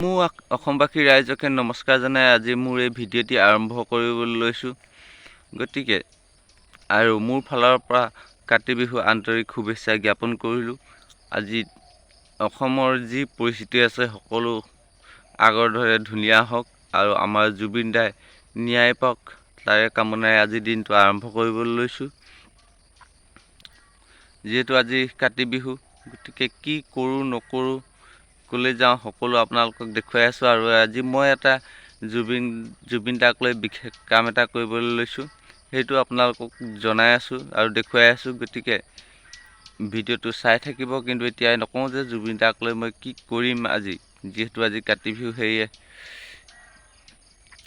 অসমবাসী ৰাইজকে নমস্কাৰ জনাই আজি মোৰ এই ভিডিঅ'টি আৰম্ভ কৰিবলৈ লৈছোঁ। গতিকে আৰু মোৰ ফালৰ পৰা কাতি বিহু আন্তৰিক শুভেচ্ছা জ্ঞাপন কৰিলোঁ। আজি অসমৰ যি পৰিস্থিতি আছে সকলো আগৰ দৰে ধুনীয়া হওক আৰু আমাৰ জুবিন দাই ন্যায় পাওক তাৰে কামনাৰে আজি দিনটো আৰম্ভ কৰিবলৈ লৈছোঁ। যিহেতু আজি কাতি বিহু, গতিকে কি কৰোঁ নকৰোঁ ক'লৈ যাওঁ সকলো আপোনালোকক দেখুৱাই আছোঁ। আৰু আজি মই এটা জুবিন দাক লৈ বিশেষ কাম এটা কৰিবলৈ লৈছোঁ, সেইটো আপোনালোকক জনাই আছোঁ আৰু দেখুৱাই আছোঁ। গতিকে ভিডিঅ'টো চাই থাকিব। কিন্তু এতিয়া নকওঁ যে জুবিন দাক লৈ মই কি কৰিম আজি, যিহেতু আজি কাতি বিহু। সেয়ে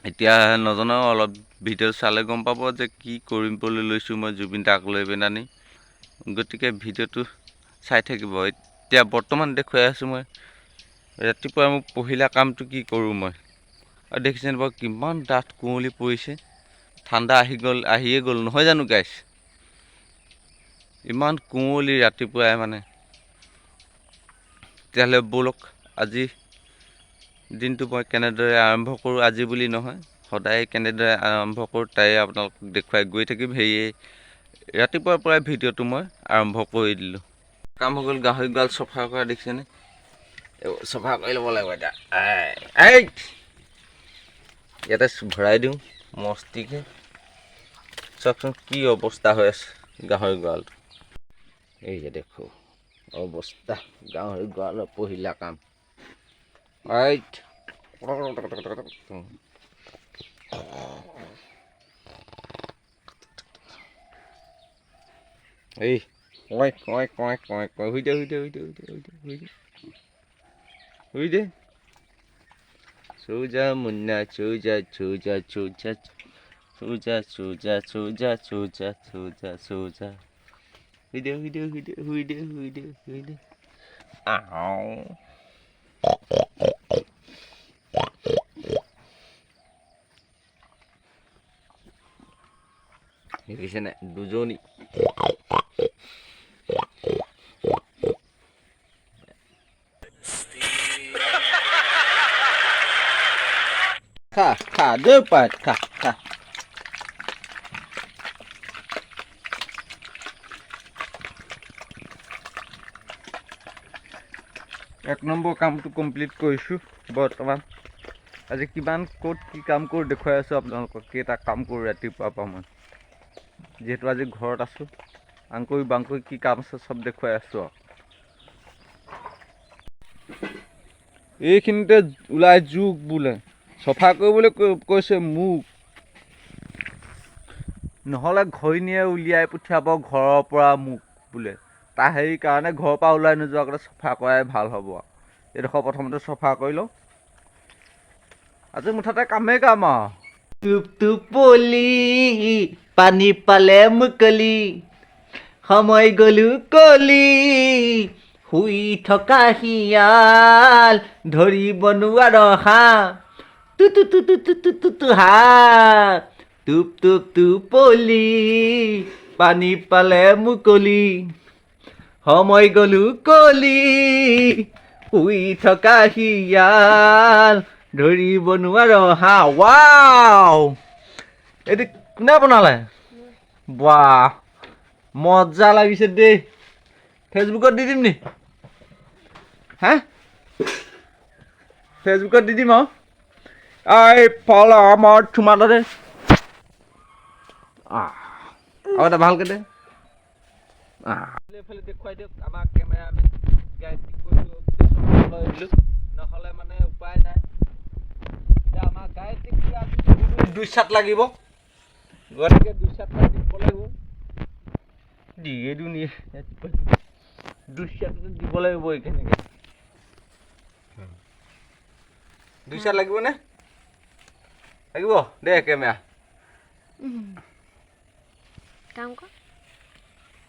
এতিয়া নজনাও, অলপ ভিডিঅ' চালে গম পাব যে কি কৰিবলৈ লৈছোঁ মই জুবিন দাক লৈ পেলানি। গতিকে ভিডিঅ'টো চাই থাকিব। এতিয়া বৰ্তমান দেখুৱাই আছোঁ মই ৰাতিপুৱা মোৰ পহিলা কামটো কি কৰোঁ মই। আৰু দেখিছেনে বাৰু কিমান ডাঠ কুঁৱলী পৰিছে, ঠাণ্ডা আহিয়ে গ'ল নহয় জানো গাইছ। ইমান কুঁৱলী ৰাতিপুৱাই মানে। তেতিয়াহ'লে ব'লক আজি দিনটো মই কেনেদৰে আৰম্ভ কৰোঁ, আজি বুলি নহয় সদায় কেনেদৰে আৰম্ভ কৰোঁ তাই আপোনালোকক দেখুৱাই গৈ থাকিম। সেয়ে ৰাতিপুৱাৰ পৰাই ভিডিঅ'টো মই আৰম্ভ কৰি দিলোঁ। কাম হৈ গ'ল, গাহৰি গঁৰাল চফা কৰা দেখিছেনে। চফা কৰি ল'ব লাগিব এতিয়া। ইয়াতে ভৰাই দিওঁ মস্তিকে। চাওকচোন কি অৱস্থা হৈ আছে গাহৰি গঁৰালটো। এই যে দেখো অৱস্থা গাহৰি গঁৰালৰ পহিলা কাম। এই শুই দে চৌজা মুন্না চৌজা চৌজা চৌজা চৌজা চৌজা চৌজা চৌজা চৌজা চৌজা শুই দে। দেখিছেনে দুজনী। খা দে পাত খা। এক নম্বৰ কামটো কমপ্লিট কৰিছোঁ বৰ্তমান। আজি কিমান ক'ত কি কাম কৰোঁ দেখুৱাই আছোঁ আপোনালোকক। কেইটা কাম কৰোঁ ৰাতিপুৱাৰ পৰা মই, যিহেতু আজি ঘৰত আছোঁ। আংকুৰি বাংকুৰি কি কাম আছে চব দেখুৱাই আছোঁ আৰু। এইখিনিতে ওলাই জোক বোলে চফা কৰিবলৈ কৈছে মোক, নহ'লে ঘৈণীয়ে উলিয়াই পঠিয়াব ঘৰৰ পৰা মোক বোলে। তাৰ হেৰি কাৰণে ঘৰৰ পৰা ওলাই নোযোৱাৰ আগতে চফা কৰাই ভাল হ'ব আৰু। এইডোখৰ প্ৰথমতে চফা কৰি লওঁ। আজি মুঠতে কামেই কাম আৰু। টোপ টোপলি পানী পালে মুকলি, সময় গ'লো কলি, শুই থকা শিয়াল ধৰিব নোৱাৰো হাঁহ, হাঁহ টোপ টোপ টোপলি পানী পালে মুকলি, সময় গ'লো কলি, শুই থকা শিয়াল ধৰিব নোৱাৰো হাঁহ। ৱাও, এইটো কোনে বনালে? বাহ, মজা লাগিছে দেই। ফেচবুকত দি দিম নি? হা, ফেচবুকত দি দিম আৰু। এই ফল আমাৰ চুমাটা দে আৰু এটা ভালকে দে। এইফালে দেখুৱাই দিয়ক আমাৰ কেমেৰামেন নহ'লে মানে উপায় নাই। এতিয়া আমাৰ গায়ত্ৰীক দুই চাট লাগিব, গতিকে দুই চাট দিব লাগিব। দিয়ে দিওঁ নি দুই চাট দিব লাগিব। এইখিনিকে দুই চাট লাগিবনে? লাগিব দে কেমেৰা।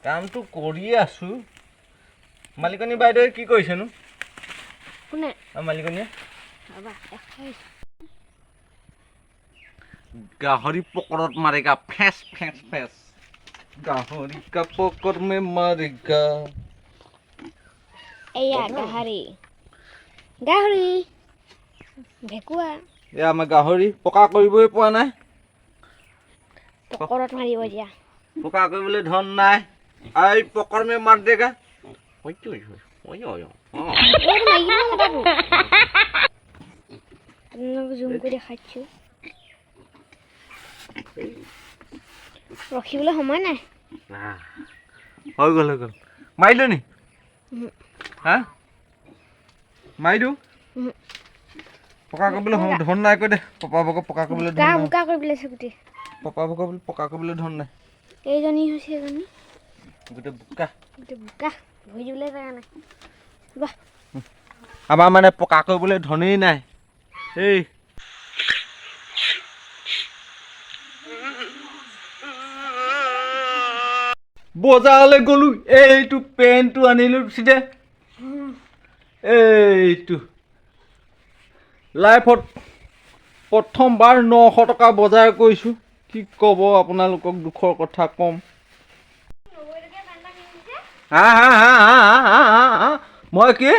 কামটো কৰিয়ে আছোঁ। মালিকনী বাইদেৱে কি কৰিছেনো? কোনে? মালিকনীয়ে গাহৰি পকৰত মাৰেগা ফেঁচ ফেঁচ ফেঁচ, গাহৰি কা পকৰ মে মাৰেগা। এয়া গাহৰি গাহৰি ভেকুৱা এই আমাৰ গাহৰি পকা কৰিবই পোৱা নাই পকৰত মাৰিব দিয়া পকা কৰিবলৈ ধন নাই এই পকৰ মে মাৰ দেগা ঐ ঐ ঐ ঐ আপোনালোকক জুম কৰি দেখাইছোঁ ৰখিবলৈ সময় নাই হৈ গ'ল মাৰিলো নি হা মাৰিলো পকা কৰিবলৈ ধন নাই কৈ দে পপা বক পকা কৰিবলৈ ধন নাই বোকা কৰি পেলাইছে গোটেই পপা বক পকা কৰিবলৈ ধন নাই এইজনী হৈছে এজনী গোটেই বোকা ভৰি দিবলৈ জেগা নাই আমাৰ মানে পকা কৰিবলৈ ধনেই নাই এই বজাৰলৈ গ'লো এইটো পেণ্টটো আনিলো চিধে এইটো লাইফত প্ৰথমবাৰ 900 টকা বজাৰ কৰিছোঁ কি ক'ব আপোনালোকক দুখৰ কথা ক'ম হা হা হা হা হা হা মই কি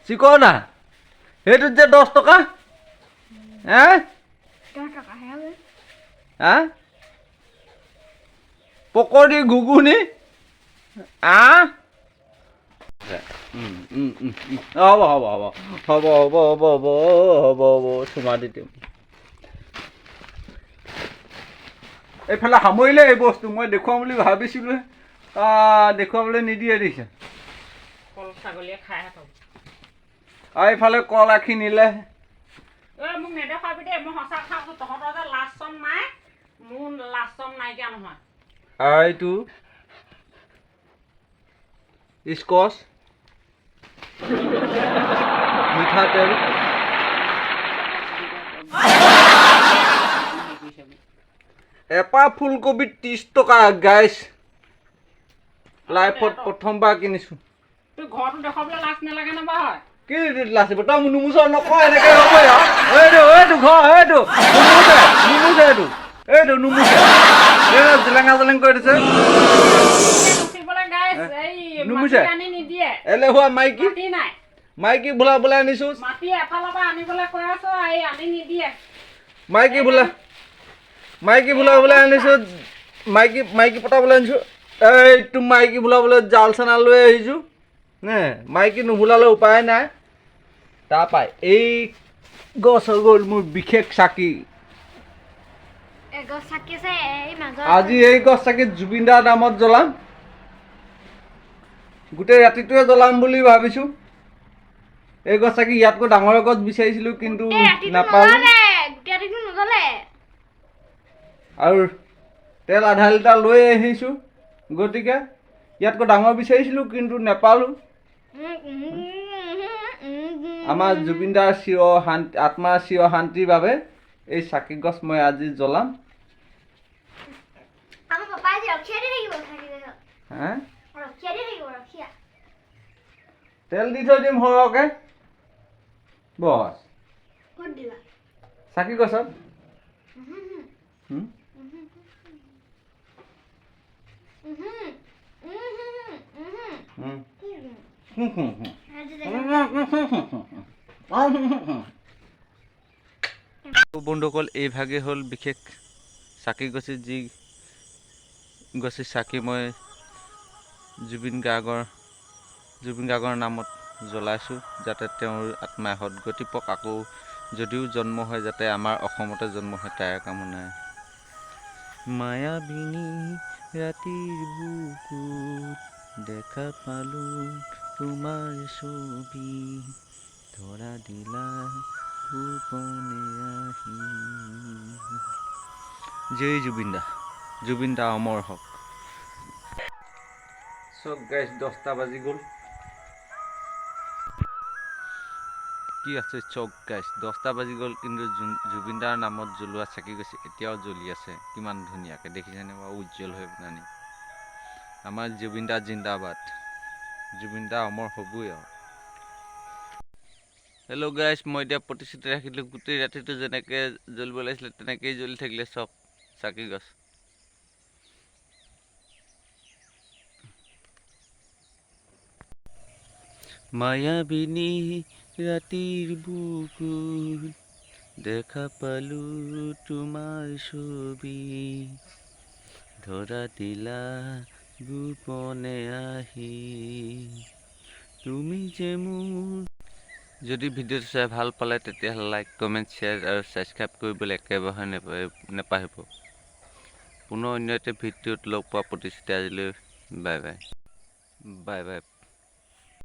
চিকনা সেইটোত যে 10 টকা হা হা পকৰি ঘুগুনি হ'ব হ'ব হ'ব হ'ব হ'ব হ'ব হ'ব হ'ব হ'ব চুমা দি দিম এইফালে সামৰিলে এই বস্তু মই দেখুৱাম বুলি ভাবিছিলোঁ দেখুৱাবলৈ নিদিয়ে দিছে কল ছাগলীয়ে খাই আৰু এইফালে কল আখি নিলে মোক নেদেখাবি দেই মই সঁচা খাওঁ তহঁতৰ যে লাজ চম নাই মোৰ লাজ চম নাইকিয়া নহয় এইটো স্কচ মিঠাতেল এপাহ ফুলকবি 30 টকা গাইছ লাইফত প্ৰথমবাৰ কিনিছোঁ তোৰ ঘৰটো দেখাবলৈ লাজ নালাগে নে বাৰু হয় কি লাচিব তই নুমুচ নকয় এনেকৈ হ'ব এইটো ঘৰ এইটো এইটো নুমুচে জেলেঙা জেলেং কৰি দিছে নুমুচে এলেহুৱা মাইকী বোলাই আনিছোঁ মাটি এফালৰ পৰা আনিবলৈ কৈ আছো এই আনি নিদিয়ে মাইকী বোলাই আনিছোঁ মাইকী পতাবলৈ আনিছোঁ এইটো মাইকী বোলাবলৈ জাল চানা লৈ আহিছোঁ নে মাইকী নুবোলালে উপায় নাই তাৰপৰা এই গছ হৈ গ'ল মোৰ বিশেষ চাকি আজি এই গছ চাকি জুবিন দাৰ নামত জ্বলাম গোটেই ৰাতিটোৱে জ্বলাম বুলি ভাবিছোঁ এই গছ চাকি ইয়াতকৈ ডাঙৰ গছ বিচাৰিছিলোঁ কিন্তু নাপালোঁ আৰু তেল আধা লিটাৰ লৈ আহিছোঁ গতিকে ইয়াতকৈ ডাঙৰ বিচাৰিছিলোঁ কিন্তু নাপালোঁ আমাৰ জুবিন দাৰ আত্মাৰ চিৰ শান্তিৰ বাবে এই চাকি গছ মই আজি জ্বলাম তেল দি থৈ দিম সৰহকে বছ চাকি গছত বন্ধুসকল এইভাগে হ'ল বিশেষ চাকি গছি যি গছি চাকি মই জুবিন গাৰ্গৰ নামত জ্বলাইছোঁ যাতে তেওঁৰ আত্মাই সদগতি পাওক আকৌ যদিও জন্ম হয় যাতে আমাৰ অসমতে জন্ম হয় তাৰ কামনাই মায়াবিনী ৰাতিৰ বুকুত দেখা পালোঁ তোমাৰ ছবি ধৰা দিলা গোপনে আহি জয় জুবিন দা অমৰ হওক চব গাইছ 10টা বাজি গ'ল কি আছে চক গাইছ 10টা বাজি গ'ল কিন্তু জুবিন দাৰ নামত জ্বলোৱা চাকি গছি এতিয়াও জ্বলি আছে কিমান ধুনীয়াকৈ দেখিছেনে বাৰু উজ্জ্বল হৈ পেলানি আমাৰ জুবিন দা জিন্দাবাদ জুবিন দা অমৰ হ'বই আৰু হেল্ল' গাইছ মই এতিয়া প্ৰতিশ্ৰুতি ৰাখিলোঁ গোটেই ৰাতিটো যেনেকৈ জ্বলিব লাগিছিলে তেনেকৈয়ে জ্বলি থাকিলে চব চাকি গছ মায়াবিনী ৰাতিৰ বুকুত দেখা পালো তোমাৰ ছবি ধৰা দিলা গোপনে আহি তুমি যে মোৰ যদি ভিডিঅ'টো চাই ভাল পালে তেতিয়াহ'লে লাইক কমেণ্ট শ্বেয়াৰ আৰু ছাবস্ক্ৰাইব কৰিবলৈ একেবাৰে নেপাহৰিব পুনৰ অন্য এটা ভিডিঅ'ত লগ পোৱা প্ৰতিশ্ৰুতি আজিলৈ বাই বাই বাই বাই